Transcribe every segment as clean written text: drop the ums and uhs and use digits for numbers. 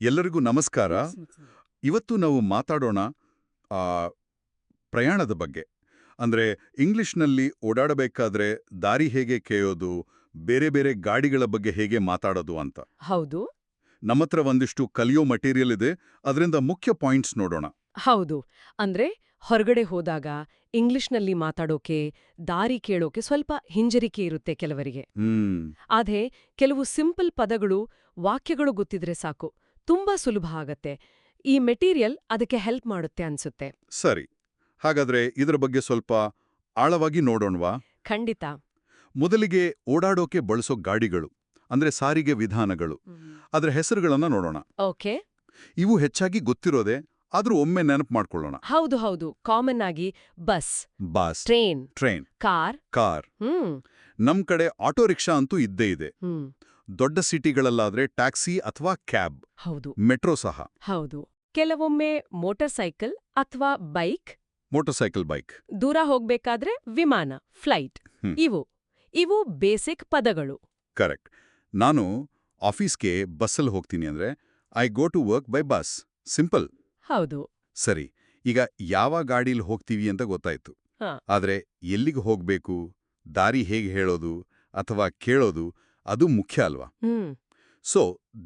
ಎಲ್ಲರಿಗೂ ನಮಸ್ಕಾರ. ಇವತ್ತು ನಾವು ಮಾತಾಡೋಣ ಆ, ಪ್ರಯಾಣದ ಬಗ್ಗೆ. ಅಂದ್ರೆ ಇಂಗ್ಲಿಷ್ನಲ್ಲಿ ಓಡಾಡಬೇಕಾದ್ರೆ ದಾರಿ ಹೇಗೆ ಕೇಯೋದು, ಬೇರೆ ಬೇರೆ ಗಾಡಿಗಳ ಬಗ್ಗೆ ಹೇಗೆ ಮಾತಾಡೋದು ಅಂತ. ಹೌದು ನಮ್ಮತ್ರ ಒಂದಿಷ್ಟು ಕಲಿಯೋ ಮಟೀರಿಯಲ್ ಇದೆ, ಅದರಿಂದ ಮುಖ್ಯ ಪಾಯಿಂಟ್ಸ್ ನೋಡೋಣ. ಹೌದು ಅಂದ್ರೆ ಹೊರಗಡೆ ಹೋದಾಗ ಇಂಗ್ಲಿಷ್ನಲ್ಲಿ ಮಾತಾಡೋಕೆ ದಾರಿ ಕೇಳೋಕೆ ಸ್ವಲ್ಪ ಹಿಂಜರಿಕೆ ಇರುತ್ತೆ ಕೆಲವರಿಗೆ. ಆದ್ರೆ ಕೆಲವು ಸಿಂಪಲ್ ಪದಗಳು ವಾಕ್ಯಗಳು ಗೊತ್ತಿದ್ರೆ ಸಾಕು, ತುಂಬಾ ಸುಲಭ ಆಗತ್ತೆ. ಈ ಮೆಟೀರಿಯಲ್ ಅದಕ್ಕೆ ಹೆಲ್ಪ್ ಮಾಡುತ್ತೆ ಅನ್ಸುತ್ತೆ. ಸರಿ, ಹಾಗಾದ್ರೆ ಇದರ ಬಗ್ಗೆ ಸ್ವಲ್ಪ ಆಳವಾಗಿ ನೋಡೋಣವಾ? ಖಂಡಿತ. ಮೊದಲಿಗೆ ಓಡಾಡೋಕೆ ಬಳಸೋ ಗಾಡಿಗಳು ಅಂದ್ರೆ ಸಾರಿಗೆ ವಿಧಾನಗಳು, ಅದರ ಹೆಸರುಗಳನ್ನ ನೋಡೋಣ. ಓಕೆ. ಇವು ಹೆಚ್ಚಾಗಿ ಗೊತ್ತಿರೋದೆ, ಆದ್ರೂ ಒಮ್ಮೆ ನೆನಪು ಮಾಡ್ಕೊಳ್ಳೋಣ. ಹೌದು ಹೌದು ಕಾಮನ್ ಆಗಿ ಬಸ್, ಬಾಸ್, ಟ್ರೈನ್, ಕಾರ್. ನಮ್ ಕಡೆ ಆಟೋ ರಿಕ್ಷಾ ಅಂತೂ ಇದ್ದೇ ಇದೆ. ದೊಡ್ಡ ಸಿಟಿಗಳಲ್ಲಾದ್ರೆ ಟ್ಯಾಕ್ಸಿ ಅಥವಾ ಕ್ಯಾಬ್. ಹೌದು. ಮೆಟ್ರೋ ಸಹ. ಹೌದು. ಕೆಲವೊಮ್ಮೆ ಮೋಟಾರ್ ಸೈಕಲ್ ಅಥವಾ ಬೈಕ್. ಬೈಕ್. ದೂರ ಹೋಗ್ಬೇಕಾದ್ರೆ ವಿಮಾನ, ಫ್ಲೈಟ್. ಇವು ಬೇಸಿಕ್ ಪದಗಳು. ಕರೆಕ್ಟ್. ನಾನು ಆಫೀಸ್ಗೆ ಬಸ್ಸಲ್ಲಿ ಹೋಗ್ತೀನಿ ಅಂದ್ರೆ I go to work by bus. Simple. ಹೌದು. ಸರಿ, ಈಗ ಯಾವ ಗಾಡೀಲಿ ಹೋಗ್ತೀವಿ ಅಂತ ಗೊತ್ತಾಯ್ತು. ಆದ್ರೆ ಎಲ್ಲಿಗೆ ಹೋಗ್ಬೇಕು, ದಾರಿ ಹೇಗೆ ಹೇಳೋದು ಅಥವಾ ಕೇಳೋದು, ಅದು ಮುಖ್ಯ ಅಲ್ವಾ? ಸೊ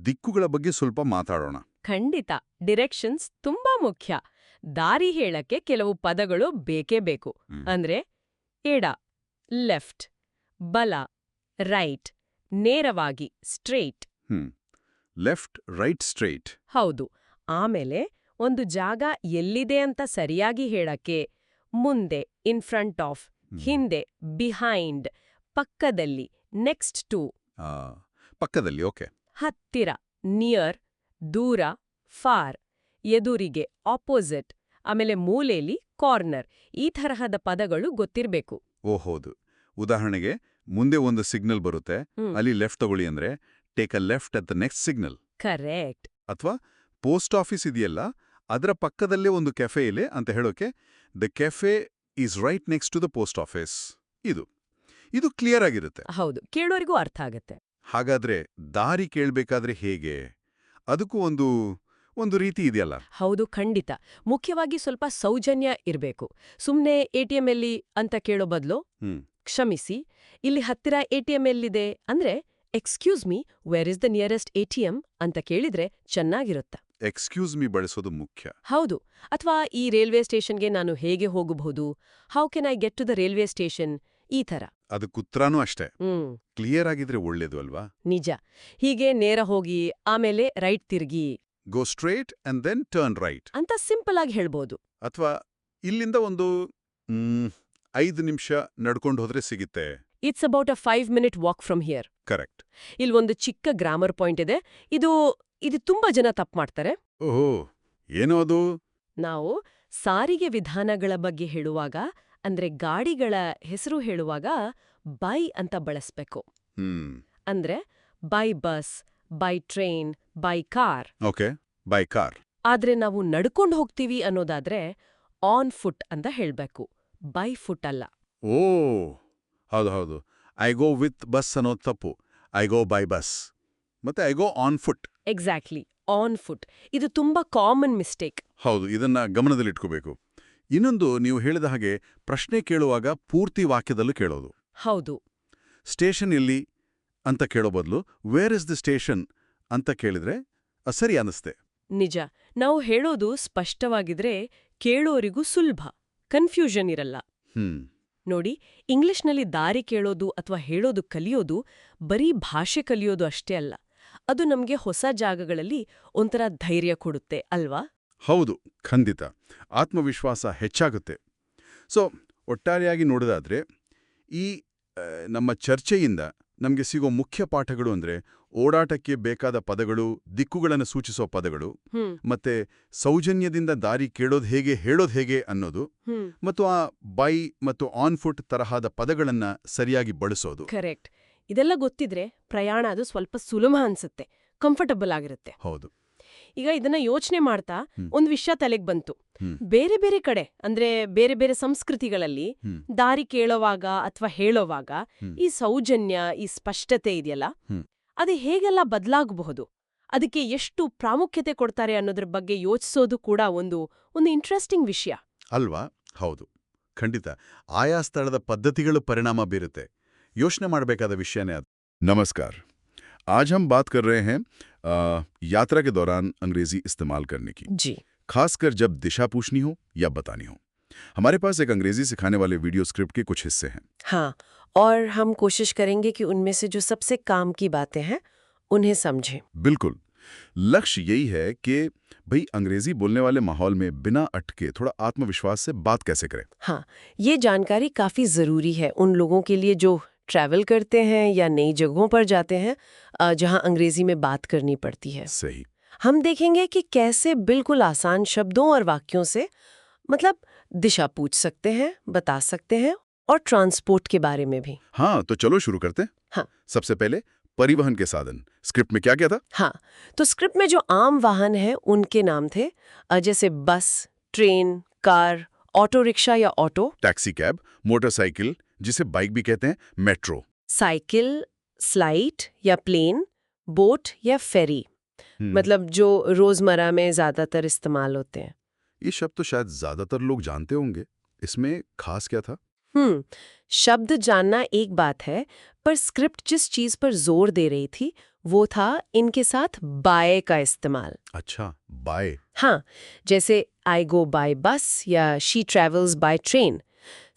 ದಿಕ್ಕುಗಳ ಬಗ್ಗೆ ಸ್ವಲ್ಪ ಮಾತಾಡೋಣ. ಖಂಡಿತ. ಡಿರೆಕ್ಷನ್ಸ್ ತುಂಬಾ ಮುಖ್ಯ. ದಾರಿ ಹೇಳಕ್ಕೆ ಕೆಲವು ಪದಗಳು ಬೇಕೇ ಬೇಕು. ಅಂದ್ರೆ ಎಡ, ಲೆಫ್ಟ್, ಬಲ, ರೈಟ್, ನೇರವಾಗಿ, ಸ್ಟ್ರೇಟ್. Left, right, straight. ಹೌದು. ಆಮೇಲೆ ಒಂದು ಜಾಗ ಎಲ್ಲಿದೆ ಅಂತ ಸರಿಯಾಗಿ ಹೇಳಕ್ಕೆ ಮುಂದೆ, ಇನ್ ಫ್ರಂಟ್ ಆಫ್, ಹಿಂದೆ, ಬಿಹೈಂಡ್, ಪಕ್ಕದಲ್ಲಿ, ನೆಕ್ಸ್ಟ್ ಟು. ಪಕ್ಕದಲ್ಲಿ, ಓಕೆ. ಹತ್ತಿರ, ನಿಯರ್, ದೂರ, ಫಾರ್, ಎದುರಿಗೆ, ಆಪೋಸಿಟ್, ಆಮೇಲೆ ಮೂಲೆಯಲ್ಲಿ, ಕಾರ್ನರ್. ಈ ತರಹದ ಪದಗಳು ಗೊತ್ತಿರ್ಬೇಕು. ಹೌದು. ಉದಾಹರಣೆಗೆ ಮುಂದೆ ಒಂದು ಸಿಗ್ನಲ್ ಬರುತ್ತೆ, ಅಲ್ಲಿ ಲೆಫ್ಟ್ ತಗೊಳ್ಳಿ ಅಂದ್ರೆ take a left at the next signal. Correct. ಅಥವಾ ಪೋಸ್ಟ್ ಆಫೀಸ್ ಇದೆಯಲ್ಲ, ಅದರ ಪಕ್ಕದಲ್ಲೇ ಒಂದು ಕೆಫೆ ಇದೆ ಅಂತ ಹೇಳೋಕೆ the cafe is right next to the post office. ಇದು ಕ್ಲಿಯರ್ ಆಗಿರುತ್ತೆ. ಹೌದು, ಕೇಳೋರಿಗೂ ಅರ್ಥ ಆಗತ್ತೆ. ಹಾಗಾದ್ರೆ ದಾರಿ ಕೇಳಬೇಕಾದ್ರೆ ಹೇಗೆ? ಅದಕ್ಕೂ ಒಂದು ರೀತಿ ಇದೆಯಲ್ಲ? ಹೌದು, ಖಂಡಿತ. ಮುಖ್ಯವಾಗಿ ಸ್ವಲ್ಪ ಸೌಜನ್ಯ ಇರಬೇಕು. ಸುಮ್ನೆ ಎಟಿಎಂ ಎಲ್ಲಿ ಅಂತ ಕೇಳೋ ಬದಲು, ಕ್ಷಮಿಸಿ, ಇಲ್ಲಿ ಹತ್ತಿರ ಎಟಿಎಂ ಎಲ್ಲಿದೆ ಅಂದ್ರೆ excuse me, where is the nearest ATM ಅಂತ ಕೇಳಿದ್ರೆ ಚೆನ್ನಾಗಿರುತ್ತೆ. ಎಕ್ಸ್ಕ್ಯೂಸ್ ಮೀ ಬಳಸೋದು ಮುಖ್ಯ. ಹೌದು. ಅಥವಾ ಈ ರೈಲ್ವೆ ಸ್ಟೇಷನ್ಗೆ ನಾನು ಹೇಗೆ ಹೋಗಬಹುದು, how can I get to the railway station, ಈ ತರ. ಅದಕ್ಕುತ್ತರಾನೂ ಅಷ್ಟೇ ಕ್ಲಿಯರ್ ಆಗಿದ್ರೆ ಒಳ್ಳೇದು ಅಲ್ವಾ? ನಿಜ. ಹೀಗೆ ನೇರ ಹೋಗಿ ಆಮೇಲೆ ರೈಟ್ ತಿರ್ಗಿ, go straight and then turn right ಅಂತ ಸಿಂಪಲ್ ಆಗಿ ಹೇಳ್ಬೋದು. ಅಥವಾ ಇಲ್ಲಿಂದ ಒಂದು 5 ನಿಮಿಷ ನಡ್ಕೊಂಡು ಹೋದ್ರೆ ಸಿಗುತ್ತೆ. It's about a 5 minute walk from here. Correct. ಇಲ್ಲಿ ಒಂದು ಚಿಕ್ಕ ಗ್ರಾಮರ್ ಪಾಯಿಂಟ್ ಇದೆ. ಇದು ತುಂಬಾ ಜನ ತಪ್ಪು ಮಾಡ್ತಾರೆ. ಓಹೋ, ಏನೋ ಅದು? ನಾವು ಸಾರಿಗೆ ವಿಧಾನಗಳ ಬಗ್ಗೆ ಹೇಳುವಾಗ, ಅಂದ್ರೆ ಗಾಡಿಗಳ ಹೆಸರು ಹೇಳುವಾಗ ಬೈ ಅಂತ ಬಳಸ್ಬೇಕು. ಅಂದ್ರೆ by bus, by train, by car. Okay, by car. ಆದ್ರೆ ನಾವು ನಡ್ಕೊಂಡು ಹೋಗ್ತೀವಿ ಅನ್ನೋದಾದ್ರೆ ಆನ್ ಫುಟ್ ಅಂತ ಹೇಳ್ಬೇಕು, ಬೈ ಫುಟ್ ಅಲ್ಲ. ಓ ಹೌದು. ಐ ಗೋ ವಿತ್ ಬಸ್ ಅನ್ನೋದು ತಪ್ಪು. ಐ ಗೋ ಬೈ ಬಸ್ ಮತ್ತೆ I go on foot. Exactly, on foot. ಇದು ತುಂಬಾ ಕಾಮನ್ ಮಿಸ್ಟೇಕ್. ಹೌದು, ಇದನ್ನ ಗಮನದಲ್ಲಿಟ್ಕೋಬೇಕು. ಇನ್ನೊಂದು, ನೀವು ಹೇಳಿದ ಹಾಗೆ ಪ್ರಶ್ನೆ ಕೇಳುವಾಗ ಪೂರ್ತಿ ವಾಕ್ಯದಲ್ಲೂ ಕೇಳೋದು. ಹೌದು. ಸ್ಟೇಷನ್ ಎಲ್ಲಿ ಅಂತ ಕೇಳೋ ಬದಲು ವೇರ್ ಇಸ್ ದ ಸ್ಟೇಷನ್ ಅಂತ ಕೇಳಿದ್ರೆ ಸರಿ ಅನ್ನಿಸ್ತೆ. ನಿಜ. ನಾವು ಹೇಳೋದು ಸ್ಪಷ್ಟವಾಗಿದ್ರೆ ಕೇಳೋರಿಗೂ ಸುಲಭ, ಕನ್ಫ್ಯೂಷನ್ ಇರಲ್ಲ. ನೋಡಿ, ಇಂಗ್ಲಿಷ್ನಲ್ಲಿ ದಾರಿ ಕೇಳೋದು ಅಥವಾ ಹೇಳೋದು ಕಲಿಯೋದು ಬರೀ ಭಾಷೆ ಕಲಿಯೋದು ಅಷ್ಟೇ ಅಲ್ಲ, ಅದು ನಮ್ಗೆ ಹೊಸ ಜಾಗಗಳಲ್ಲಿ ಒಂಥರ ಧೈರ್ಯ ಕೊಡುತ್ತೆ ಅಲ್ವಾ? ಹೌದು, ಖಂಡಿತ. ಆತ್ಮವಿಶ್ವಾಸ ಹೆಚ್ಚಾಗುತ್ತೆ. ಸೊ ಒಟ್ಟಾರೆಯಾಗಿ ನೋಡೋದಾದ್ರೆ ಈ ನಮ್ಮ ಚರ್ಚೆಯಿಂದ ನಮಗೆ ಸಿಗೋ ಮುಖ್ಯ ಪಾಠಗಳು ಅಂದ್ರೆ ಓಡಾಟಕ್ಕೆ ಬೇಕಾದ ಪದಗಳು, ದಿಕ್ಕುಗಳನ್ನು ಸೂಚಿಸೋ ಪದಗಳು, ಮತ್ತೆ ಸೌಜನ್ಯದಿಂದ ದಾರಿ ಕೇಳೋದು ಹೇಗೆ, ಹೇಳೋದು ಹೇಗೆ ಅನ್ನೋದು, ಮತ್ತು ಆ ಬೈ ಮತ್ತು ಆನ್ ಫುಟ್ ತರಹದ ಪದಗಳನ್ನ ಸರಿಯಾಗಿ ಬಳಸೋದು. ಕರೆಕ್ಟ್. ಇದೆಲ್ಲ ಗೊತ್ತಿದ್ರೆ ಪ್ರಯಾಣ ಅದು ಸ್ವಲ್ಪ ಸುಲಭ ಅನ್ಸುತ್ತೆ, ಕಂಫರ್ಟಬಲ್ ಆಗಿರುತ್ತೆ. ಹೌದು. ಈಗ ಇದನ್ನ ಯೋಚನೆ ಮಾಡ್ತಾ ಒಂದು ವಿಷಯ ತಲೆಗೆ ಬಂತು. ಬೇರೆ ಬೇರೆ ಕಡೆ ಅಂದ್ರೆ ಬೇರೆ ಬೇರೆ ಸಂಸ್ಕೃತಿಗಳಲ್ಲಿ ದಾರಿ ಕೇಳೋವಾಗ ಅಥವಾ ಹೇಳೋವಾಗ ಈ ಸೌಜನ್ಯ, ಈ ಸ್ಪಷ್ಟತೆ ಇದೆಯಲ್ಲ, ಅದು ಹೇಗೆಲ್ಲ ಬದಲಾಗಬಹುದು? ಅದಕ್ಕೆ ಎಷ್ಟು ಪ್ರಾಮುಖ್ಯತೆ ಕೊಡ್ತಾರೆ ಅನ್ನೋದ್ರ ಬಗ್ಗೆ ಯೋಚಿಸೋದು ಕೂಡ ಒಂದು ಇಂಟ್ರೆಸ್ಟಿಂಗ್ ವಿಷಯ ಅಲ್ವಾ? ಹೌದು, ಖಂಡಿತ. ಆಯಾ ಸ್ಥಳದ ಪದ್ಧತಿಗಳು ಪರಿಣಾಮ ಬೀರುತ್ತೆ. ಯೋಚನೆ ಮಾಡಬೇಕಾದ ವಿಷಯನೇ ಅದು. नमस्कार। आज हम बात कर रहे हैं यात्रा के दौरान अंग्रेजी इस्तेमाल करने की, जी। खासकर जब दिशा पूछनी हो या बतानी हो। हमारे पास एक अंग्रेजी सिखाने वाले वीडियो स्क्रिप्ट के कुछ हिस्से हैं। हाँ, और हम कोशिश करेंगे कि उनमें से जो सबसे काम की बातें हैं उन्हें समझें। बिल्कुल। लक्ष्य यही है कि भाई अंग्रेजी बोलने वाले माहौल में बिना अटके थोड़ा आत्मविश्वास से बात कैसे करें। हाँ, ये जानकारी काफी जरूरी है उन लोगों के लिए जो ट्रैवल करते हैं या नई जगहों पर जाते हैं जहां अंग्रेजी में बात करनी पड़ती है। सही। हम देखेंगे कि कैसे बिल्कुल आसान शब्दों और वाक्यों से मतलब दिशा पूछ सकते हैं, बता सकते हैं और ट्रांसपोर्ट के बारे में भी। हाँ, तो चलो शुरू करते हैं। हाँ। सबसे पहले परिवहन के साधन। स्क्रिप्ट में क्या क्या था? हाँ, तो स्क्रिप्ट में जो आम वाहन हैं उनके नाम थे जैसे बस, ट्रेन, कार, ऑटो रिक्शा या ऑटो, टैक्सी कैब, मोटरसाइकिल जिसे बाइक भी कहते हैं, मेट्रो। साइकिल, स्लाइड या प्लेन, बोट या फेरी, मतलब जो रोजमर्रा में ज्यादातर इस्तेमाल होते हैं। ये शब्द तो शायद ज्यादातर लोग जानते होंगे। इसमें खास क्या था? शब्द जानना एक बात है, पर स्क्रिप्ट जिस चीज पर जोर दे रही थी वो था इनके साथ बाय का इस्तेमाल। अच्छा, बाय। हाँ, जैसे आई गो बाय बस या she travels by train.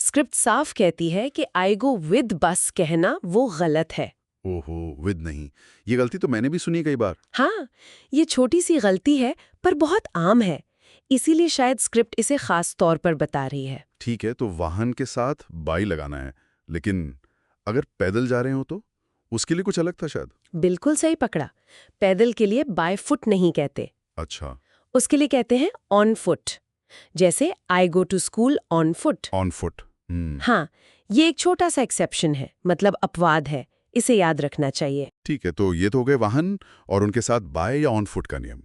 Script साफ कहती है कि आई गो विद बस कहना वो गलत है। ओहो, विद नहीं। ये गलती तो मैंने भी सुनी कई बार। हाँ, ये छोटी सी गलती है पर बहुत आम है, इसीलिए शायद स्क्रिप्ट इसे खास तौर पर बता रही है। ठीक है, तो वाहन के साथ बाई लगाना है, लेकिन अगर पैदल जा रहे हो तो उसके लिए कुछ अलग था शायद। बिल्कुल सही पकड़ा। पैदल के लिए बाय फुट नहीं कहते। अच्छा, उसके लिए कहते हैं ऑन फुट, जैसे I go to school on foot. On foot. हाँ, ये एक छोटा सा एक्सेप्शन है, मतलब अपवाद है, इसे याद रखना चाहिए। ठीक है, तो ये तो हो गए वाहन और उनके साथ बाय या ऑन फुट का नियम।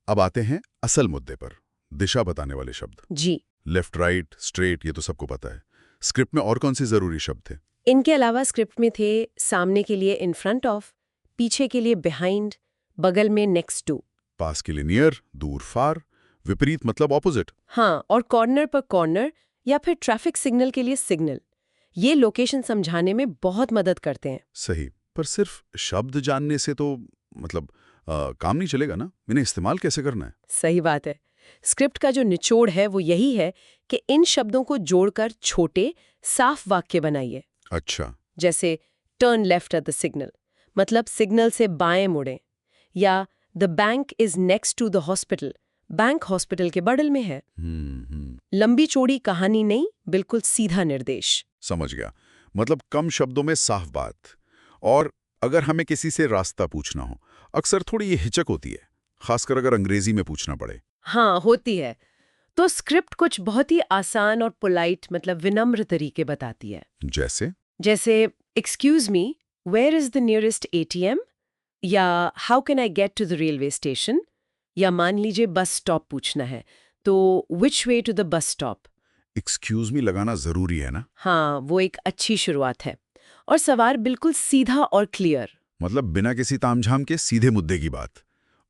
अब आते हैं असल मुद्दे पर, दिशा बताने वाले शब्द। जी। लेफ्ट, राइट, स्ट्रेट, ये तो सबको पता है। स्क्रिप्ट में और कौन सी जरूरी शब्द थे? इनके अलावा स्क्रिप्ट में थे सामने के लिए इन फ्रंट ऑफ, पीछे के लिए बिहाइंड, बगल में नेक्स्ट टू, पास के लिए नियर, दूर फार, विपरीत मतलब ऑपोजिट। हाँ, और कॉर्नर पर कॉर्नर या फिर ट्रैफिक सिग्नल के लिए सिग्नल। ये लोकेशन समझाने में बहुत मदद करते हैं। सही, पर सिर्फ शब्द जानने से तो मतलब काम नहीं चलेगा ना। इन्हें इस्तेमाल कैसे करना है? सही बात है। स्क्रिप्ट का जो निचोड़ है वो यही है कि इन शब्दों को जोड़कर छोटे साफ वाक्य बनाइए। अच्छा। जैसे turn left at the signal, मतलब सिग्नल से बाएं मुड़ें, या the bank is next to the hospital, bank hospital के बगल में है। लंबी चौड़ी कहानी नहीं, बिल्कुल सीधा निर्देश। समझ गया, मतलब कम शब्दों में साफ बात। और अगर हमें किसी से रास्ता पूछना हो, अक्सर थोड़ी ये हिचक होती है, खासकर अगर अंग्रेजी में पूछना पड़े। हाँ, होती है। तो स्क्रिप्ट कुछ बहुत ही आसान और पोलाइट, मतलब विनम्र तरीके बताती है। जैसे excuse me, where is the nearest ATM, या how can I get to the railway station, या मान लीजिए बस स्टॉप पूछना है तो which way to the bus stop. Excuse me लगाना जरूरी है ना? हाँ, वो एक अच्छी शुरुआत है। और सवाल बिल्कुल सीधा और क्लियर, मतलब बिना किसी तामझाम के सीधे मुद्दे की बात।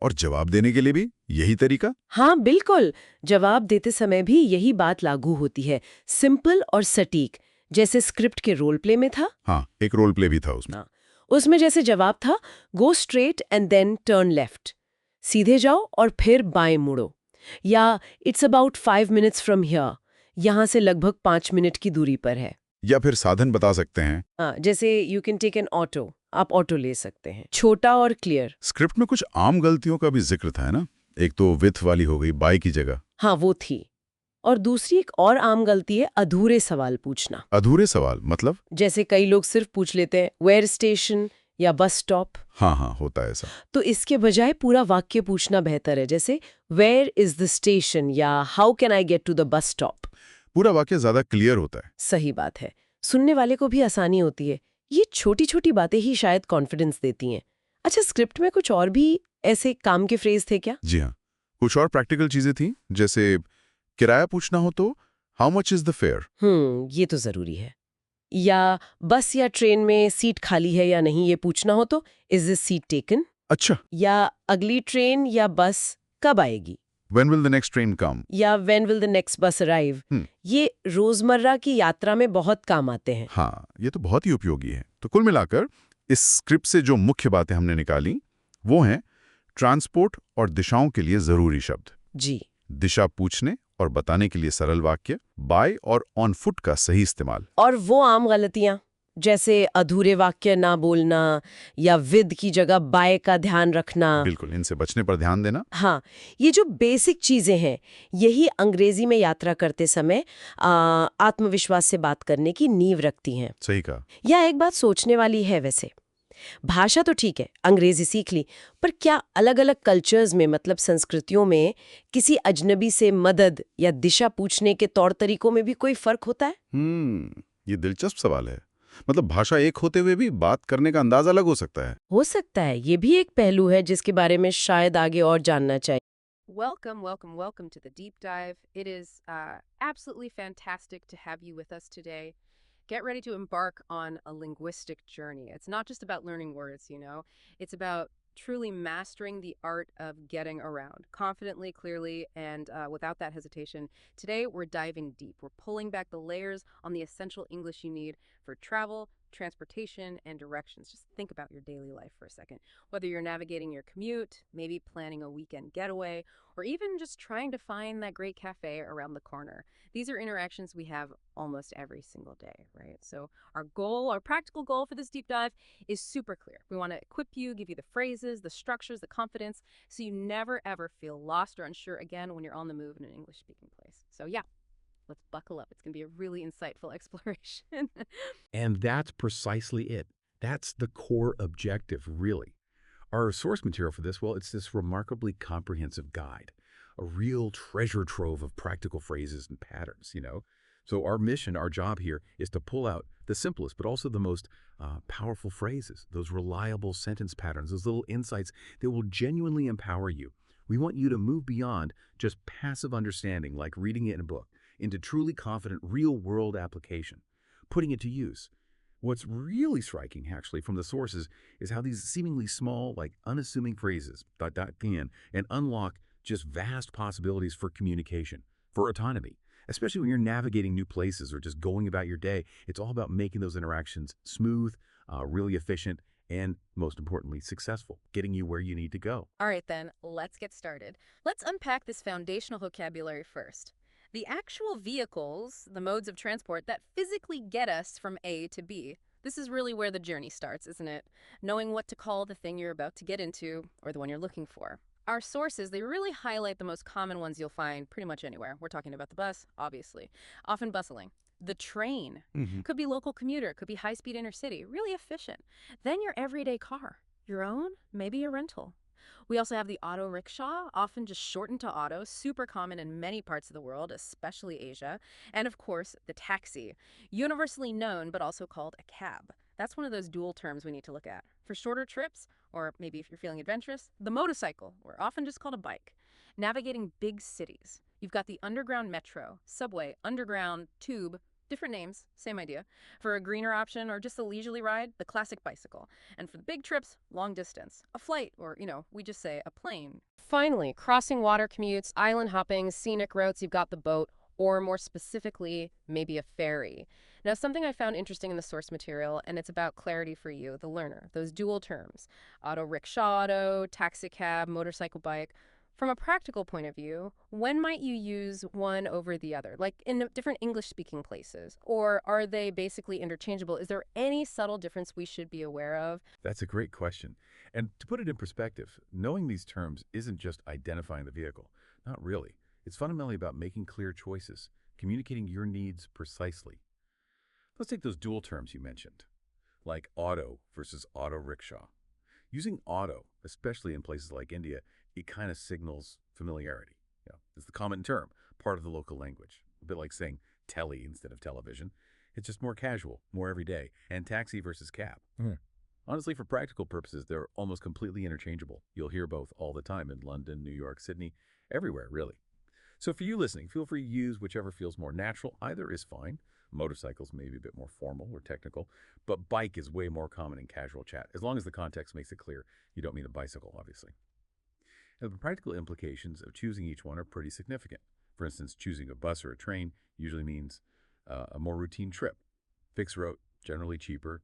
और जवाब देने के लिए भी यही तरीका? हाँ बिल्कुल, जवाब देते समय भी यही बात लागू होती है, सिंपल और सटीक, जैसे स्क्रिप्ट के रोल प्ले में था। हाँ, एक रोल प्ले भी था उसमें। उसमें जैसे जवाब था go straight and then turn left, सीधे जाओ और फिर बाएं मुड़ो, या it's about 5 minutes from here, यहाँ से लगभग 5 मिनट की दूरी पर है। या फिर साधन बता सकते हैं, जैसे you can take an auto, आप ऑटो ले सकते हैं। छोटा और क्लियर। स्क्रिप्ट में कुछ आम गलतियों का भी जिक्र था, है ना? एक तो विथ वाली हो गई, बाय की जगह। हाँ, वो थी। और दूसरी एक और आम गलती है अधूरे सवाल पूछना। अधूरे सवाल मतलब? जैसे कई लोग सिर्फ पूछ लेते हैं वेयर स्टेशन या बस स्टॉप। हाँ, होता है ऐसा। तो इसके बजाय पूरा वाक्य पूछना बेहतर है, जैसे where is the station or how can I get to the bus stop. पूरा वाक्य ज्यादा क्लियर होता है। सही बात है, सुनने वाले को भी आसानी होती है। ये छोटी छोटी बातें ही शायद कॉन्फिडेंस देती हैं। अच्छा, स्क्रिप्ट में कुछ और भी ऐसे काम के फ्रेज थे क्या? जी हाँ, कुछ और प्रैक्टिकल चीजें थी, जैसे किराया पूछना हो तो how much is the fair. ये तो जरूरी है। या बस या ट्रेन में सीट खाली है या नहीं ये पूछना हो तो इज दिस सीट टेकन। अच्छा, या अगली ट्रेन या बस कब आएगी, when will the next train come? या व्हेन विल द नेक्स्ट बस अराइव। ये रोजमर्रा की यात्रा में बहुत काम आते हैं। हाँ, ये तो बहुत ही उपयोगी है। तो कुल मिलाकर इस स्क्रिप्ट से जो मुख्य बातें हमने निकाली, वो हैं ट्रांसपोर्ट और दिशाओं के लिए जरूरी शब्द, जी। दिशा पूछने और बताने के लिए सरल वाक्य, बाय और ऑन फुट का सही इस्तेमाल। और वो आम गलतियां, जैसे अधूरे वाक्य ना बोलना या विद की जगह बाय का ध्यान रखना। बिल्कुल, इनसे बचने पर ध्यान देना। हाँ, ये जो बेसिक चीजें हैं, यही अंग्रेजी में यात्रा करते समय आत्मविश्वास से बात करने की नींव रखती हैं। सही कहा। या एक बात सोचने वाली है वैसे, भाषा तो ठीक है, अंग्रेजी सीख ली, पर क्या अलग-अलग कल्चर्स में, मतलब संस्कृतियों में, किसी अजनबी से मदद या दिशा पूछने के तौर तरीकों में भी कोई फर्क होता है? ये दिलचस्प सवाल है। मतलब भाषा एक होते हुए भी बात करने का अंदाज अलग हो सकता है। हो सकता है, ये भी एक पहलू है जिसके बारे में शायद आगे और जानना चाहिए। Welcome, welcome, welcome to the deep dive. It is absolutely fantastic to have you with us today. Get ready to embark on a linguistic journey. It's not just about learning words, you know. It's about truly mastering the art of getting around confidently, clearly, and without that hesitation. Today, we're diving deep. We're pulling back the layers on the essential English you need for travel, transportation, and directions. Just think about your daily life for a second. Whether you're navigating your commute, maybe planning a weekend getaway, or even just trying to find that great cafe around the corner. These are interactions we have almost every single day, right? So our goal, our practical goal for this deep dive is super clear. We want to equip you, give you the phrases, the structures, the confidence, so you never ever feel lost or unsure again when you're on the move in an English-speaking place. So yeah, let's buckle up. It's going to be a really insightful exploration. And that's precisely it. That's the core objective, really. Our source material for this, well, it's this remarkably comprehensive guide, a real treasure trove of practical phrases and patterns, you know. So our mission, our job here, is to pull out the simplest but also the most powerful phrases, those reliable sentence patterns, those little insights that will genuinely empower you. We want you to move beyond just passive understanding, like reading it in a book, into truly confident, real-world application, putting it to use. What's really striking, actually, from the sources is how these seemingly small, like unassuming phrases can and unlock just vast possibilities for communication, for autonomy. Especially when you're navigating new places or just going about your day, it's all about making those interactions smooth, really efficient, and most importantly, successful, getting you where you need to go. All right, then, let's get started. Let's unpack this foundational vocabulary first. The actual vehicles, the modes of transport that physically get us from A to B. This is really where the journey starts, isn't it? Knowing what to call the thing you're about to get into or the one you're looking for. Our sources, they really highlight the most common ones you'll find pretty much anywhere. We're talking about the bus, obviously. Often bustling. The train. Could be local commuter, could be high-speed intercity, really efficient. Then your everyday car. Your own, maybe a rental. We also have the auto rickshaw, often just shortened to auto, super common in many parts of the world, especially Asia. And of course, the taxi, universally known but also called a cab. That's one of those dual terms we need to look at. For shorter trips, or maybe if you're feeling adventurous, the motorcycle, or often just called a bike. Navigating big cities. You've got the underground metro, subway, underground, tube, different names, same idea. For a greener option or just a leisurely ride, the classic bicycle. And for the big trips, long distance, a flight, or, we just say a plane. Finally, crossing water commutes, island hopping, scenic routes, you've got the boat, or more specifically, maybe a ferry. Now, something I found interesting in the source material, and it's about clarity for you, the learner, those dual terms, auto rickshaw auto, taxi cab, motorcycle bike. From a practical point of view, when might you use one over the other, like in different English-speaking places? Or are they basically interchangeable? Is there any subtle difference we should be aware of? That's a great question. And to put it in perspective, knowing these terms isn't just identifying the vehicle. Not really. It's fundamentally about making clear choices, communicating your needs precisely. Let's take those dual terms you mentioned, like auto versus auto rickshaw. Using auto, especially in places like India, it kind of signals familiarity. It's the common term, part of the local language. A bit like saying telly instead of television. It's just more casual, more everyday. And taxi versus cab. Honestly, for practical purposes, they're almost completely interchangeable. You'll hear both all the time in London, New York, Sydney, everywhere, really. So for you listening, feel free to use whichever feels more natural. Either is fine. Motorcycles may be a bit more formal or technical, but bike is way more common in casual chat, as long as the context makes it clear you don't mean a bicycle, obviously. And the practical implications of choosing each one are pretty significant. For instance, choosing a bus or a train usually means a more routine trip. Fixed route, generally cheaper,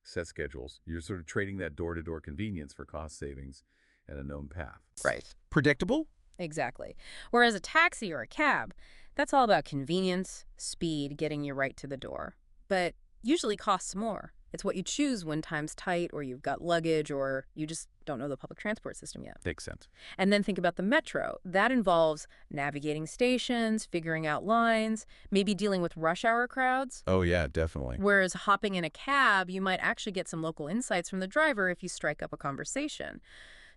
set schedules. You're sort of trading that door-to-door convenience for cost savings and a known path. Right. Predictable? Exactly. Whereas a taxi or a cab, that's all about convenience, speed, getting you right to the door. But usually costs more. It's what you choose when time's tight or you've got luggage or you just don't know the public transport system yet. Makes sense. And then think about the metro. That involves navigating stations, figuring out lines, maybe dealing with rush hour crowds. Oh, yeah, definitely. Whereas hopping in a cab, you might actually get some local insights from the driver if you strike up a conversation.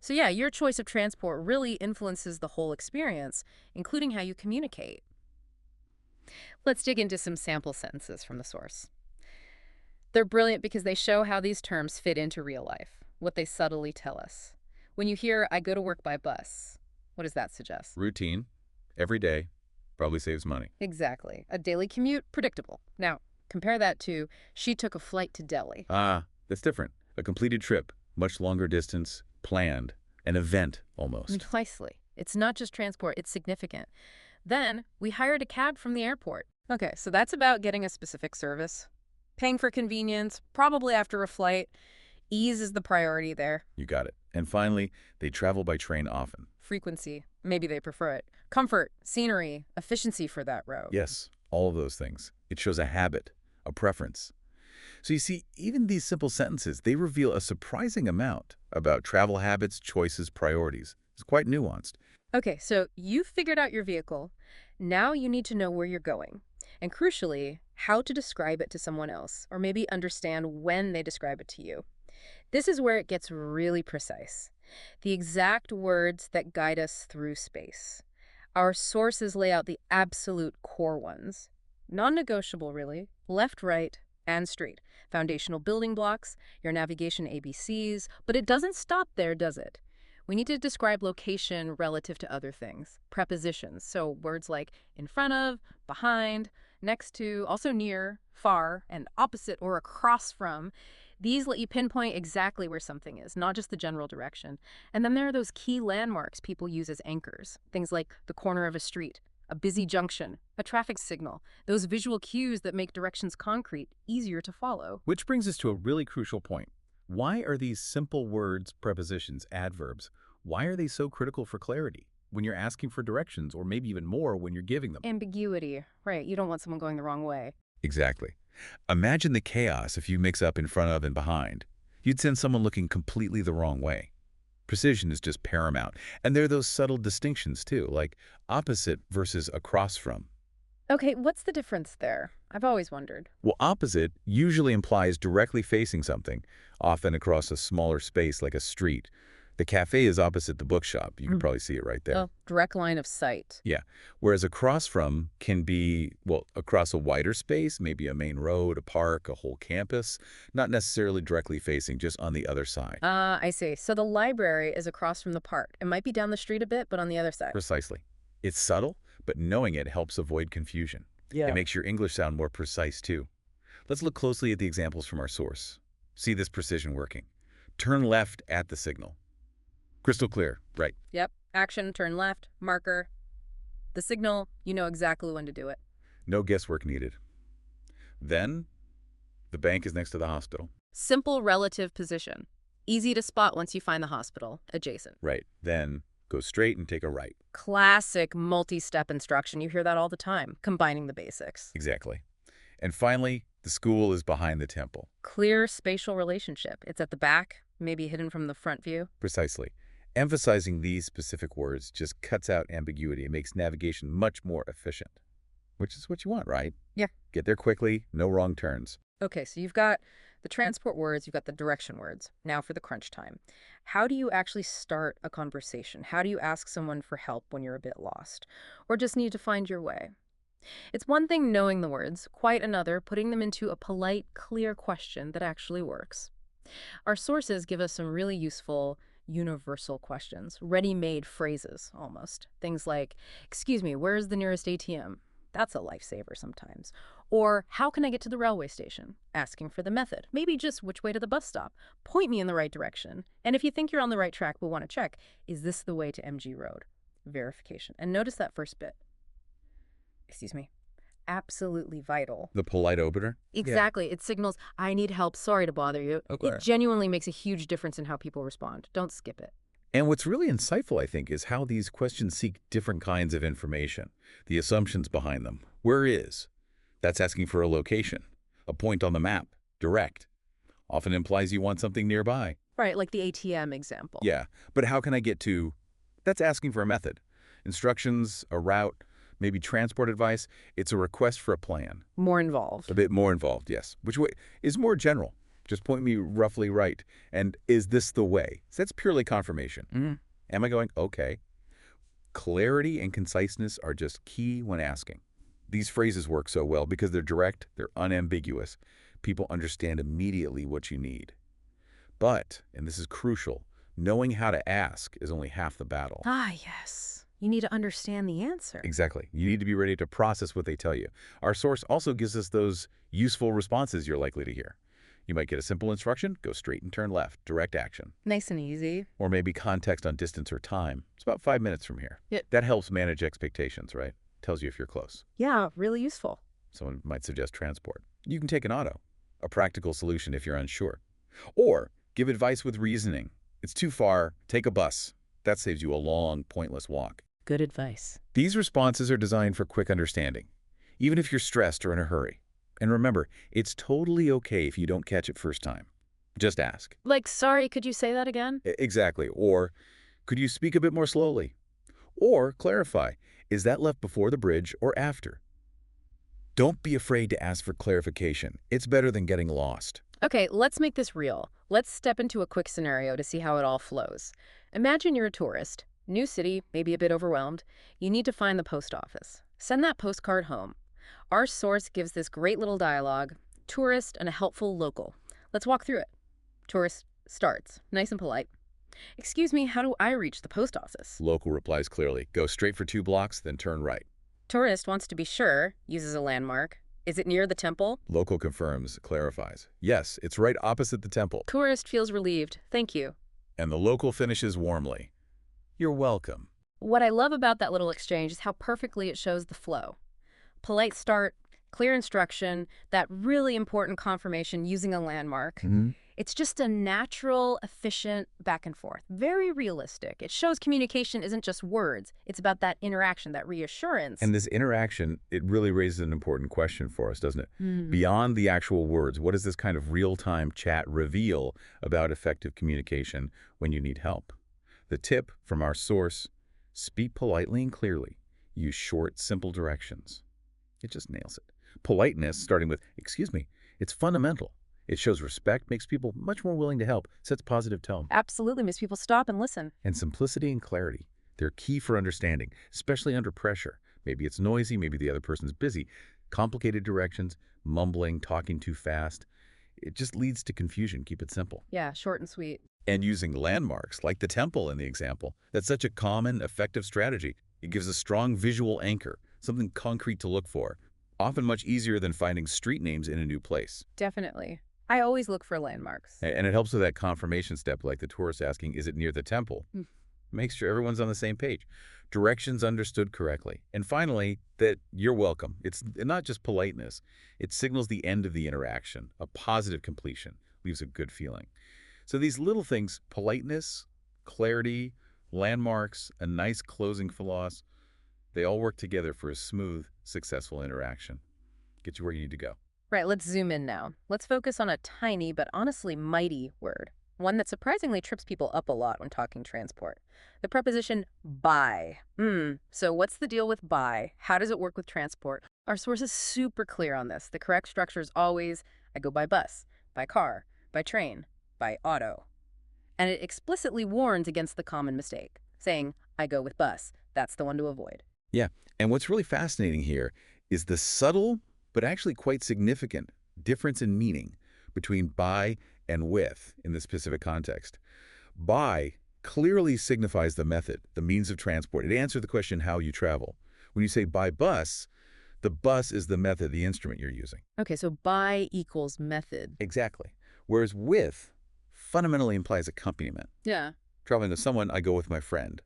So yeah, your choice of transport really influences the whole experience, including how you communicate. Let's dig into some sample sentences from the source. They're brilliant because they show how these terms fit into real life, what they subtly tell us. When you hear, I go to work by bus, what does that suggest? Routine, every day, probably saves money. Exactly. A daily commute, predictable. Now, compare that to, she took a flight to Delhi. Ah, that's different. A completed trip, much longer distance, planned, an event almost. Precisely. It's not just transport, it's significant. Then, we hired a cab from the airport. Okay, so that's about getting a specific service. Paying for convenience, probably after a flight. Ease is the priority there. You got it. And finally, they travel by train often. Frequency, maybe they prefer it. Comfort, scenery, efficiency for that road. Yes, all of those things. It shows a habit, a preference. So you see, even these simple sentences, they reveal a surprising amount about travel habits, choices, priorities. It's quite nuanced. Okay, so you've figured out your vehicle. Now you need to know where you're going. And crucially, how to describe it to someone else, or maybe understand when they describe it to you. This is where it gets really precise. The exact words that guide us through space. Our sources lay out the absolute core ones. Non-negotiable, really. Left, right, and street. Foundational building blocks, your navigation ABCs, but it doesn't stop there, does it? We need to describe location relative to other things. Prepositions, so words like in front of, behind, next to, also near, far, and opposite or across from. These let you pinpoint exactly where something is, not just the general direction. And then there are those key landmarks people use as anchors. Things like the corner of a street, a busy junction, a traffic signal. Those visual cues that make directions concrete, easier to follow. Which brings us to a really crucial point. Why are these simple words, prepositions, adverbs, why are they so critical for clarity when you're asking for directions, or maybe even more when you're giving them? Ambiguity, right. You don't want someone going the wrong way. Exactly. Imagine the chaos if you mix up in front of and behind. You'd send someone looking completely the wrong way. Precision is just paramount. And there are those subtle distinctions too, like opposite versus across from. Okay, what's the difference there? I've always wondered. Well, opposite usually implies directly facing something, often across a smaller space like a street. The cafe is opposite the bookshop. You can probably see it right there. Oh, direct line of sight. Yeah. Whereas across from can be, well, across a wider space, maybe a main road, a park, a whole campus, not necessarily directly facing, just on the other side. I see. So the library is across from the park. It might be down the street a bit, but on the other side. Precisely. It's subtle, but knowing it helps avoid confusion. Yeah. It makes your English sound more precise, too. Let's look closely at the examples from our source. See this precision working. Turn left at the signal. Crystal clear, right? Yep. Action, turn left, marker. The signal, you know exactly when to do it. No guesswork needed. Then, the bank is next to the hospital. Simple relative position. Easy to spot once you find the hospital. Adjacent. Right. Then, go straight and take a right. Classic multi-step instruction. You hear that all the time. Combining the basics. Exactly. And finally, the school is behind the temple. Clear spatial relationship. It's at the back, maybe hidden from the front view. Precisely. Emphasizing these specific words just cuts out ambiguity and makes navigation much more efficient. Which is what you want, right? Yeah. Get there quickly, no wrong turns. Okay, so you've got the transport words, you've got the direction words. Now for the crunch time. How do you actually start a conversation? How do you ask someone for help when you're a bit lost? Or just need to find your way? It's one thing knowing the words, quite another putting them into a polite, clear question that actually works. Our sources give us some really useful universal questions, ready-made phrases almost. Things like, excuse me, where's the nearest ATM? That's a lifesaver sometimes. Or, how can I get to the railway station? Asking for the method. Maybe just which way to the bus stop. Point me in the right direction. And if you think you're on the right track but want to check, is this the way to MG Road? Verification. And notice that first bit. Excuse me. Absolutely vital. The polite opener? Exactly. It signals, I need help, sorry to bother you. Okay. It genuinely makes a huge difference in how people respond. Don't skip it. And what's really insightful, I think, is how these questions seek different kinds of information, the assumptions behind them. Where is? That's asking for a location, a point on the map, direct. Often implies you want something nearby. Right, like the ATM example. Yeah, but how can I get to? That's asking for a method. Instructions, a route, maybe transport advice. It's a request for a plan. More involved. A bit more involved, yes. Which way is more general. Just point me roughly right. And is this the way? So that's purely confirmation. Am I going, okay. Clarity and conciseness are just key when asking. These phrases work so well because they're direct, they're unambiguous. People understand immediately what you need. But, and this is crucial, knowing how to ask is only half the battle. Ah, yes. You need to understand the answer. Exactly. You need to be ready to process what they tell you. Our source also gives us those useful responses you're likely to hear. You might get a simple instruction, go straight and turn left, direct action. Nice and easy. Or maybe context on distance or time. It's about 5 minutes from here. Yeah. That helps manage expectations, right? Tells you if you're close. Yeah, really useful. Someone might suggest transport. You can take an auto, a practical solution if you're unsure. Or give advice with reasoning. It's too far, take a bus. That saves you a long, pointless walk. Good advice. These responses are designed for quick understanding, even if you're stressed or in a hurry. And remember, it's totally okay if you don't catch it first time. Just ask. Like, sorry, could you say that again? Exactly. Or, could you speak a bit more slowly? Or clarify, is that left before the bridge or after? Don't be afraid to ask for clarification. It's better than getting lost. Okay, let's make this real. Let's step into a quick scenario to see how it all flows. Imagine you're a tourist. New city, maybe a bit overwhelmed. You need to find the post office. Send that postcard home. Our source gives this great little dialogue, tourist and a helpful local. Let's walk through it. Tourist starts, nice and polite. Excuse me, how do I reach the post office? Local replies clearly. Go straight for 2 blocks, then turn right. Tourist wants to be sure, uses a landmark. Is it near the temple? Local confirms, clarifies. Yes, it's right opposite the temple. Tourist feels relieved. Thank you. And the local finishes warmly. You're welcome. What I love about that little exchange is how perfectly it shows the flow. Polite start, clear instruction, that really important confirmation using a landmark. It's just a natural, efficient back and forth. Very realistic. It shows communication isn't just words. It's about that interaction, that reassurance. And this interaction, it really raises an important question for us, doesn't it? Beyond the actual words, what does this kind of real-time chat reveal about effective communication when you need help? The tip from our source, speak politely and clearly. Use short, simple directions. It just nails it. Politeness, starting with, excuse me, it's fundamental. It shows respect, makes people much more willing to help, sets positive tone. Absolutely makes people stop and listen. And simplicity and clarity, they're key for understanding, especially under pressure. Maybe it's noisy, maybe the other person's busy. Complicated directions, mumbling, talking too fast. It just leads to confusion. Keep it simple. Yeah, short and sweet. And using landmarks, like the temple in the example, that's such a common, effective strategy. It gives a strong visual anchor, something concrete to look for, often much easier than finding street names in a new place. Definitely. I always look for landmarks. And it helps with that confirmation step, like the tourist asking, is it near the temple? Makes sure everyone's on the same page. Directions understood correctly. And finally, that you're welcome. It's not just politeness. It signals the end of the interaction, a positive completion, leaves a good feeling. So these little things, politeness, clarity, landmarks, a nice closing floss, they all work together for a smooth, successful interaction. Get you where you need to go. Right, let's zoom in now. Let's focus on a tiny but honestly mighty word. One that surprisingly trips people up a lot when talking transport. The preposition by. So what's the deal with by? How does it work with transport? Our source is super clear on this. The correct structure is always, I go by bus, by car, by train, by auto. And it explicitly warns against the common mistake, saying, I go with bus. That's the one to avoid. Yeah, and what's really fascinating here is the subtle, but actually quite significant difference in meaning between by and with in this specific context. By clearly signifies the method, the means of transport. It answers the question how you travel. When you say by bus, The bus is the method, the instrument you're using. Okay, so by equals method. Exactly. Whereas with fundamentally implies accompaniment. Yeah. Traveling with someone, I go with my friend.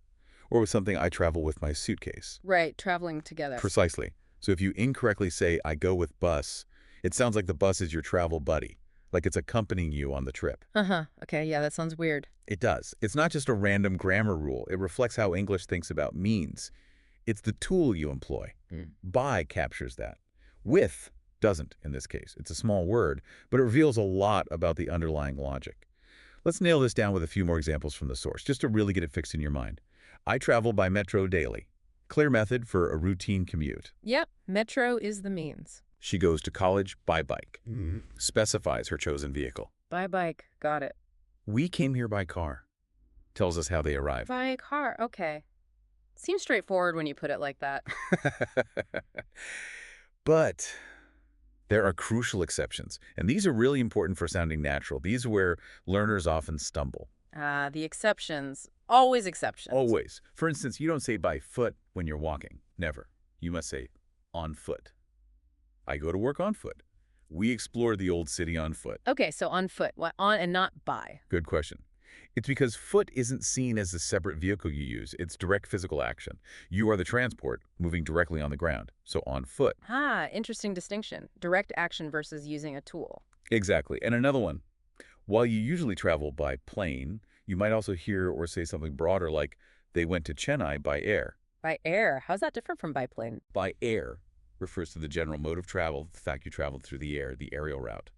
Or with something, I travel with my suitcase. Right, traveling together. Precisely. So if you incorrectly say, I go with bus, it sounds like the bus is your travel buddy, like it's accompanying you on the trip. Uh-huh. Okay, yeah, that sounds weird. It does. It's not just a random grammar rule. It reflects how English thinks about means. It's the tool you employ. By captures that. With doesn't in this case. It's a small word, but it reveals a lot about the underlying logic. Let's nail this down with a few more examples from the source, just to really get it fixed in your mind. I travel by metro daily. Clear method for a routine commute. Yep, metro is the means. She goes to college by bike. Specifies her chosen vehicle. By bike, got it. We came here by car. Tells us how they arrived. By car, okay. Seems straightforward when you put it like that. But there are crucial exceptions, and these are really important for sounding natural. These are where learners often stumble. The exceptions. Always exceptions. Always. For instance, you don't say by foot when you're walking. Never. You must say on foot. I go to work on foot. We explore the old city on foot. Okay, so on foot. What, on and not by? Good question. It's because foot isn't seen as a separate vehicle you use. It's direct physical action. You are the transport, moving directly on the ground. So on foot. Interesting distinction. Direct action versus using a tool. Exactly. And another one. While you usually travel by plane, you might also hear or say something broader like, they went to Chennai by air. By air? How's that different from by plane? By air refers to the general mode of travel, the fact you traveled through the air, the aerial route.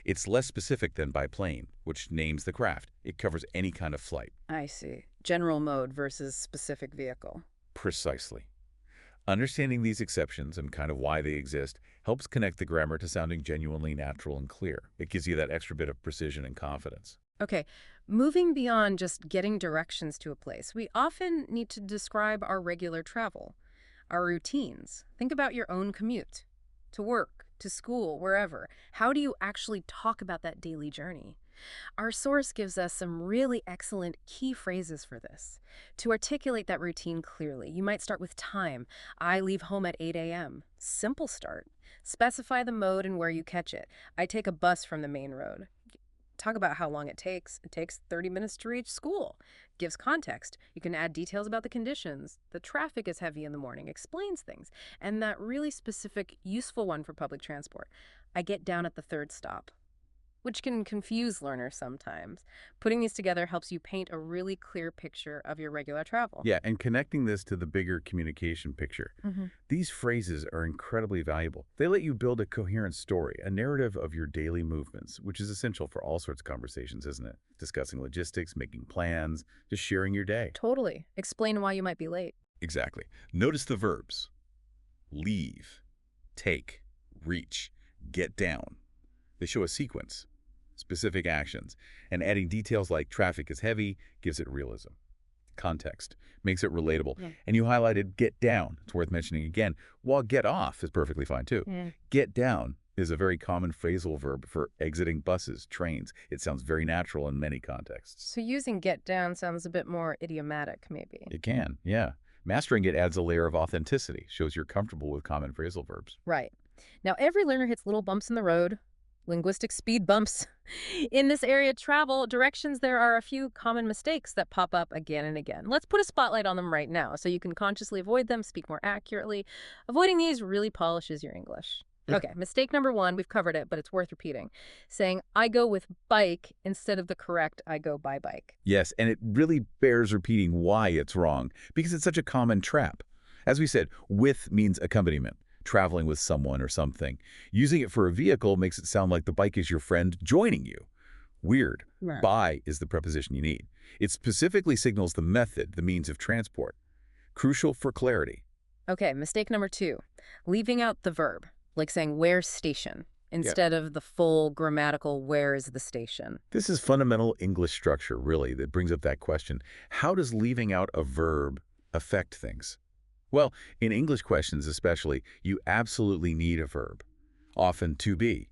It's less specific than by plane, which names the craft. It covers any kind of flight. I see. General mode versus specific vehicle. Precisely. Understanding these exceptions and kind of why they exist helps connect the grammar to sounding genuinely natural and clear. It gives you that extra bit of precision and confidence. Okay, moving beyond just getting directions to a place, we often need to describe our regular travel, our routines. Think about your own commute, to work, to school, wherever. How do you actually talk about that daily journey? Our source gives us some really excellent key phrases for this. To articulate that routine clearly, you might start with time. I leave home at 8 a.m. Simple start. Specify the mode and where you catch it. I take a bus from the main road. Talk about how long it takes. It takes 30 minutes to reach school. Gives context. You can add details about the conditions. The traffic is heavy in the morning. Explains things. And that really specific, useful one for public transport. I get down at the third stop, which can confuse learners sometimes. Putting these together helps you paint a really clear picture of your regular travel. Yeah, and connecting this to the bigger communication picture. These phrases are incredibly valuable. They let you build a coherent story, a narrative of your daily movements, which is essential for all sorts of conversations, isn't it? Discussing logistics, making plans, just sharing your day. Totally. Explain why you might be late. Exactly. Notice the verbs. Leave, take, reach, get down. They show a sequence. Specific actions, and adding details like traffic is heavy gives it realism. Context makes it relatable. And you highlighted get down. It's worth mentioning again, while get off is perfectly fine too. Get down is a very common phrasal verb for exiting buses, trains. It sounds very natural in many contexts. So using get down sounds a bit more idiomatic, maybe. It can, yeah. Mastering it adds a layer of authenticity, shows you're comfortable with common phrasal verbs. Right. Now, every learner hits little bumps in the road, linguistic speed bumps. In this area of travel directions, there are a few common mistakes that pop up again and again. Let's put a spotlight on them right now so you can consciously avoid them, speak more accurately. Avoiding these really polishes your English. Okay, mistake number 1, we've covered it, but it's worth repeating. Saying, I go with bike instead of the correct, I go by bike. Yes, and it really bears repeating why it's wrong, because it's such a common trap. As we said, with means accompaniment. Traveling with someone or something. Using it for a vehicle makes it sound like the bike is your friend joining you. Weird. Right. By is the preposition you need. It specifically signals the method, the means of transport. Crucial for clarity. Okay, mistake number 2. Leaving out the verb, like saying where's station, instead of the full grammatical where is the station. This is fundamental English structure, really, that brings up that question. How does leaving out a verb affect things? Well, in English questions especially, you absolutely need a verb, often to be.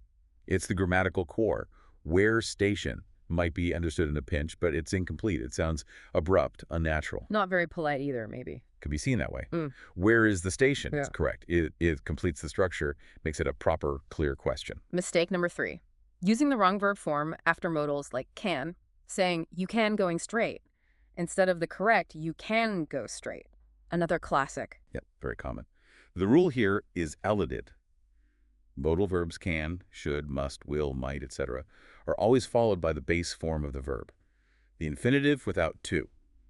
It's the grammatical core. Where station might be understood in a pinch, but it's incomplete. It sounds abrupt, unnatural. Not very polite either, maybe. Could be seen that way. Mm. Where is the station? Yeah. It's correct. It completes the structure, makes it a proper, clear question. Mistake number 3. Using the wrong verb form after modals like can, saying you can going straight, instead of the correct you can go straight. Another classic. Yep, very common. The rule here is elided. Modal verbs can, should, must, will, might, etc. are always followed by the base form of the verb. The infinitive without to.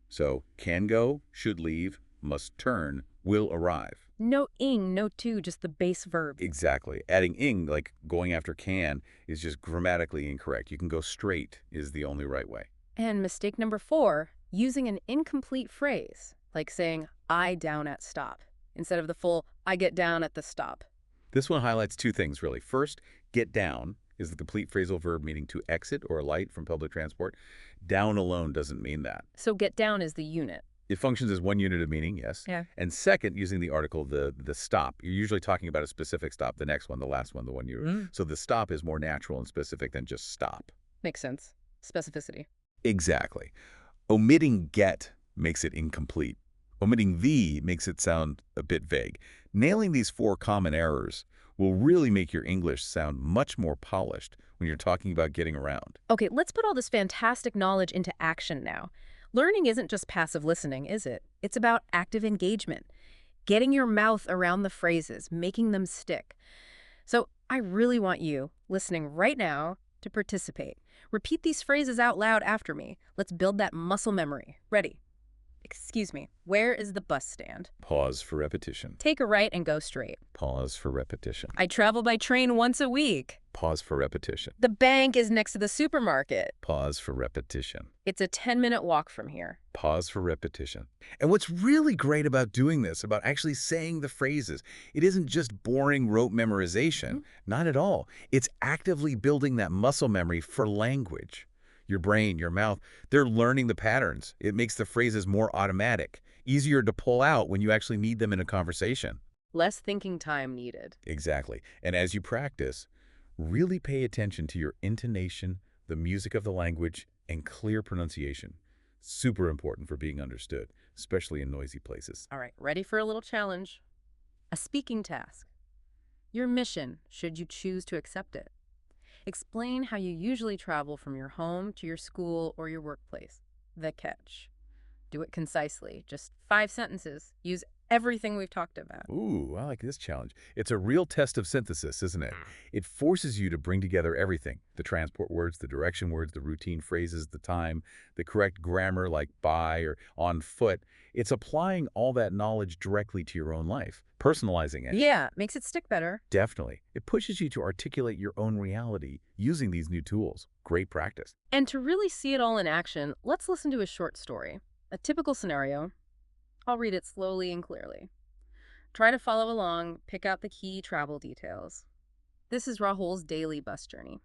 So can go, should leave, must turn, will arrive. No ing, no to, just the base verb. Exactly. Adding ing, like going after can, is just grammatically incorrect. You can go straight is the only right way. And mistake number 4, using an incomplete phrase, like saying I down at stop, instead of the full I get down at the stop. This one highlights 2 things, really. First, get down is the complete phrasal verb meaning to exit or alight from public transport. Down alone doesn't mean that. So get down is the unit. It functions as one unit of meaning, yes. Yeah. And second, using the article, the stop. You're usually talking about a specific stop, the next one, the last one, the one you... So the stop is more natural and specific than just stop. Makes sense. Specificity. Exactly. Omitting get makes it incomplete. Omitting the makes it sound a bit vague. Nailing these 4 common errors will really make your English sound much more polished when you're talking about getting around. Okay, let's put all this fantastic knowledge into action now. Learning isn't just passive listening, is it? It's about active engagement. Getting your mouth around the phrases, making them stick. So I really want you, listening right now, to participate. Repeat these phrases out loud after me. Let's build that muscle memory. Ready? Excuse me, where is the bus stand? Pause for repetition. Take a right and go straight. Pause for repetition. I travel by train once a week. Pause for repetition. The bank is next to the supermarket. Pause for repetition. It's a 10-minute walk from here. Pause for repetition. And what's really great about doing this, about actually saying the phrases, it isn't just boring rote memorization. Not at all. It's actively building that muscle memory for language. Your brain, your mouth, they're learning the patterns. It makes the phrases more automatic, easier to pull out when you actually need them in a conversation. Less thinking time needed. Exactly. And as you practice, really pay attention to your intonation, the music of the language, and clear pronunciation. Super important for being understood, especially in noisy places. All right, ready for a little challenge? A speaking task. Your mission, should you choose to accept it. Explain how you usually travel from your home to your school or your workplace. The catch. Do it concisely, just 5 sentences. Use everything we've talked about. Ooh, I like this challenge. It's a real test of synthesis, isn't it? It forces you to bring together everything. The transport words, the direction words, the routine phrases, the time, the correct grammar like by or on foot. It's applying all that knowledge directly to your own life, personalizing it. Yeah, makes it stick better. Definitely. It pushes you to articulate your own reality using these new tools. Great practice. And to really see it all in action, let's listen to a short story. A typical scenario. I'll read it slowly and clearly. Try to follow along, pick out the key travel details. This is Rahul's daily bus journey.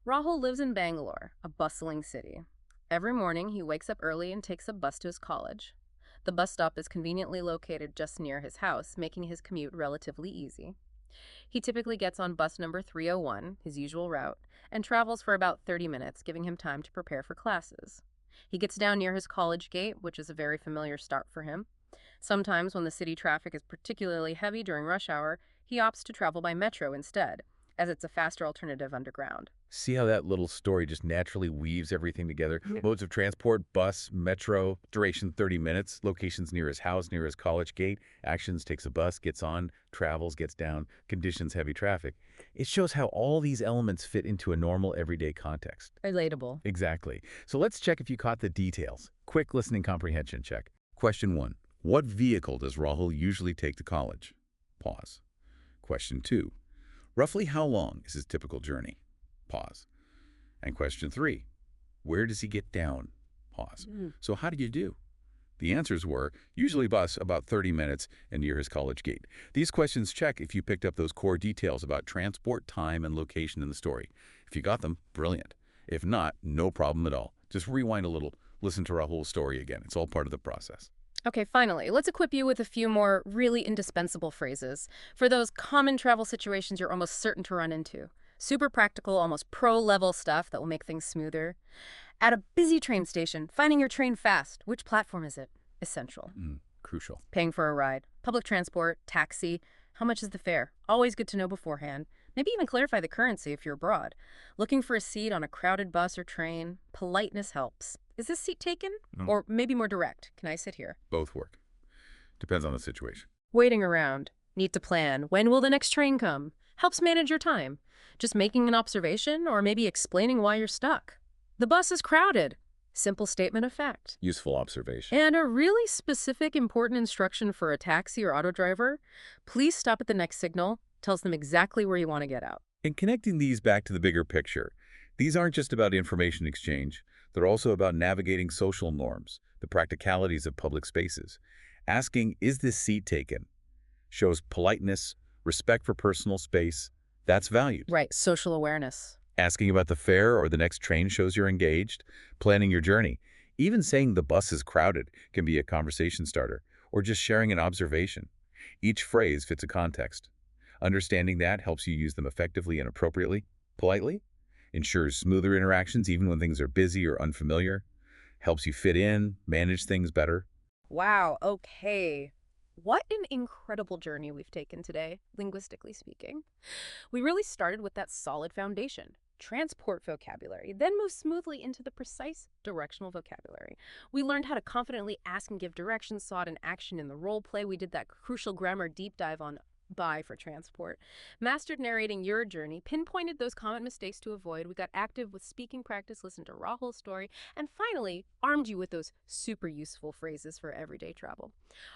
Rahul lives in Bangalore, a bustling city. Every morning, he wakes up early and takes a bus to his college. The bus stop is conveniently located just near his house, making his commute relatively easy. He typically gets on bus number 301, his usual route, and travels for about 30 minutes, giving him time to prepare for classes. He gets down near his college gate, which is a very familiar start for him. Sometimes, when the city traffic is particularly heavy during rush hour, he opts to travel by metro instead, as it's a faster alternative underground. See how that little story just naturally weaves everything together? Modes of transport, bus, metro, duration 30 minutes, locations near his house, near his college gate, actions, takes a bus, gets on, travels, gets down, conditions, heavy traffic. It shows how all these elements fit into a normal everyday context. Relatable. Exactly. So let's check if you caught the details. Quick listening comprehension check. Question 1. What vehicle does Rahul usually take to college? Pause. Question 2. Roughly how long is his typical journey? Pause. And question 3. Where does he get down? Pause. So how did you do? The answers were, usually bus about 30 minutes and near his college gate. These questions check if you picked up those core details about transport, time, and location in the story. If you got them, brilliant. If not, no problem at all. Just rewind a little, listen to Rahul's story again. It's all part of the process. Okay, finally, let's equip you with a few more really indispensable phrases for those common travel situations you're almost certain to run into. Super practical, almost pro-level stuff that will make things smoother. At a busy train station, finding your train fast. Which platform is it? Essential. crucial. Paying for a ride, public transport, taxi. How much is the fare? Always good to know beforehand. Maybe even clarify the currency if you're abroad. Looking for a seat on a crowded bus or train. Politeness helps. Is this seat taken? Mm. Or maybe more direct. Can I sit here? Both work. Depends on the situation. Waiting around. Need to plan. When will the next train come? Helps manage your time. Just making an observation or maybe explaining why you're stuck. The bus is crowded. Simple statement of fact. Useful observation. And a really specific, important instruction for a taxi or auto driver. Please stop at the next signal. Tells them exactly where you want to get out. And connecting these back to the bigger picture, these aren't just about information exchange. They're also about navigating social norms, the practicalities of public spaces. Asking, is this seat taken? Shows politeness, respect for personal space. That's valued. Right, social awareness. Asking about the fare or the next train shows you're engaged. Planning your journey. Even saying the bus is crowded can be a conversation starter, or just sharing an observation. Each phrase fits a context. Understanding that helps you use them effectively and appropriately, politely, ensures smoother interactions even when things are busy or unfamiliar, helps you fit in, manage things better. Wow, okay. What an incredible journey we've taken today, linguistically speaking. We really started with that solid foundation, transport vocabulary, then moved smoothly into the precise directional vocabulary. We learned how to confidently ask and give directions, sought an action in the role play. We did that crucial grammar deep dive on buy for transport, mastered narrating your journey, pinpointed those common mistakes to avoid. We got active with speaking practice, listened to Rahul's story, and finally armed you with those super useful phrases for everyday travel.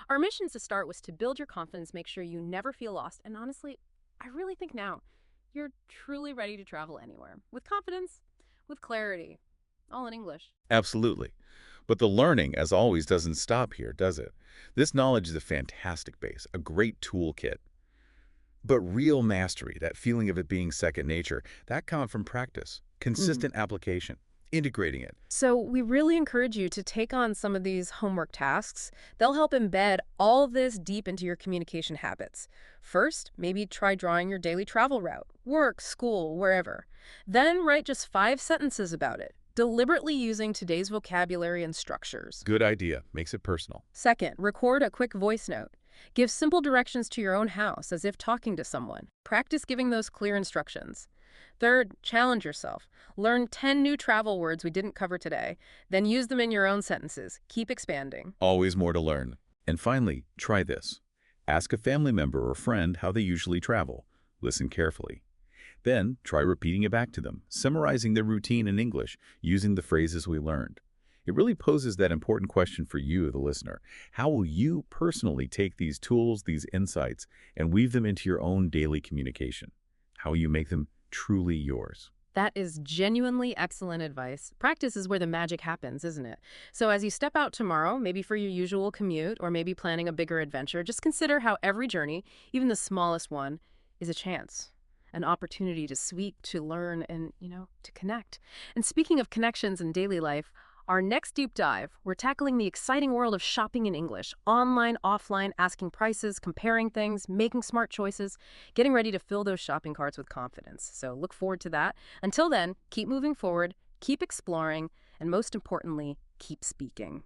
Our mission to start was to build your confidence, make sure you never feel lost, and honestly, I really think now you're truly ready to travel anywhere with confidence, with clarity, all in English. Absolutely. But the learning, as always, doesn't stop here, does it? This knowledge is a fantastic base, a great toolkit. But real mastery, that feeling of it being second nature, that comes from practice, consistent application, integrating it. So we really encourage you to take on some of these homework tasks. They'll help embed all of this deep into your communication habits. First, maybe try drawing your daily travel route, work, school, wherever. Then write just 5 sentences about it, deliberately using today's vocabulary and structures. Good idea. Makes it personal. Second, record a quick voice note. Give simple directions to your own house as if talking to someone. Practice giving those clear instructions. Third, challenge yourself. Learn 10 new travel words we didn't cover today, then use them in your own sentences. Keep expanding. Always more to learn. And finally, try this. Ask a family member or friend how they usually travel. Listen carefully. Then, try repeating it back to them, summarizing their routine in English, using the phrases we learned. It really poses that important question for you, the listener. How will you personally take these tools, these insights, and weave them into your own daily communication? How will you make them truly yours? That is genuinely excellent advice. Practice is where the magic happens, isn't it? So as you step out tomorrow, maybe for your usual commute or maybe planning a bigger adventure, just consider how every journey, even the smallest one, is a chance, an opportunity to speak, to learn, and, to connect. And speaking of connections in daily life, our next deep dive, we're tackling the exciting world of shopping in English, online, offline, asking prices, comparing things, making smart choices, getting ready to fill those shopping carts with confidence. So look forward to that. Until then, keep moving forward, keep exploring, and most importantly, keep speaking.